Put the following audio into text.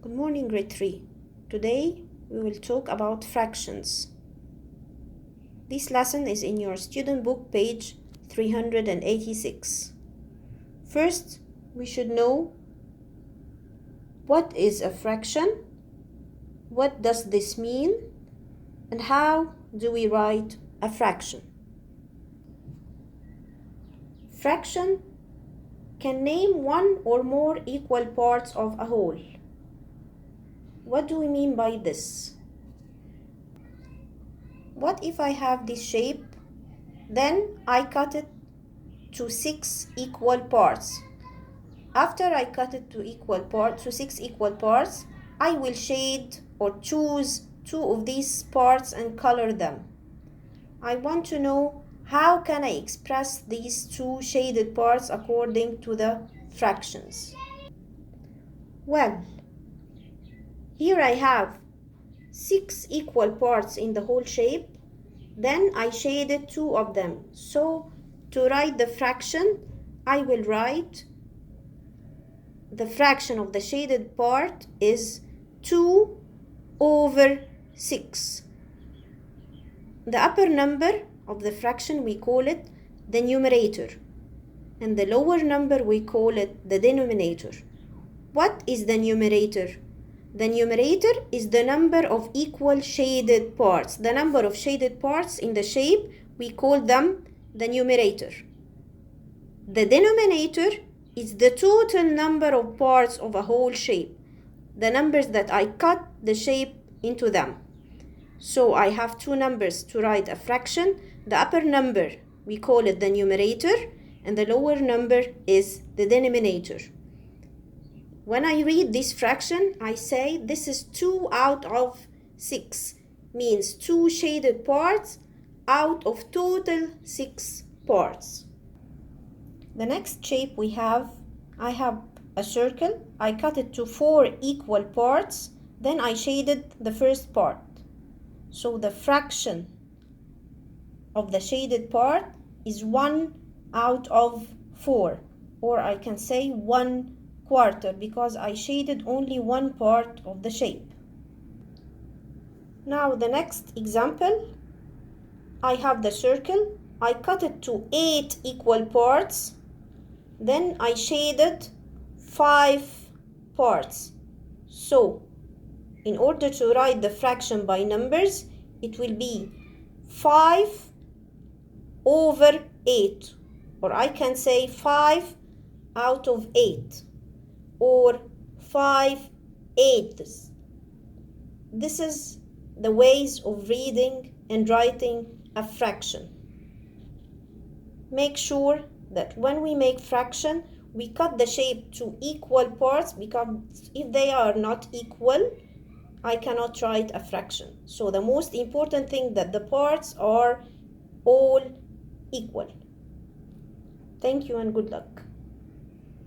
Good morning, grade 3. Today we will talk about fractions. This lesson is in your student book, page 386. First, we should know what is a fraction, what does this mean, and how do we write a fraction. Fraction can name one or more equal parts of a whole. What do we mean by this? What if I have this shape, then I cut it to 6 equal parts. After I cut it to 6 equal parts, I will shade or choose 2 of these parts and color them. I want to know how can I express these 2 shaded parts according to the fractions. Well, here I have 6 equal parts in the whole shape, then I shaded 2 of them. So to write the fraction, I will write the fraction of the shaded part is 2 over 6. The upper number of the fraction, we call it the numerator, and the lower number, we call it the denominator. What is the numerator? The numerator is the number of equal shaded parts. The number of shaded parts in the shape, we call them the numerator. The denominator is the total number of parts of a whole shape, the numbers that I cut the shape into them. So I have 2 numbers to write a fraction. The upper number, we call it the numerator, and the lower number is the denominator. When I read this fraction, I say this is 2 out of 6, means 2 shaded parts out of total 6 parts. The next shape I have a circle. I cut it to 4 equal parts, then I shaded the first part. So the fraction of the shaded part is 1 out of 4, or I can say 1/4, because I shaded only one part of the shape. Now the next example, I have the circle. I cut it to 8 equal parts, then I shaded 5 parts. So in order to write the fraction by numbers, it will be 5 over 8, or I can say 5 out of 8, or 5/8. This is the ways of reading and writing a fraction. Make sure that when we make fraction, we cut the shape to equal parts, because if they are not equal, I cannot write a fraction. So the most important thing that the parts are all equal. Thank you and good luck.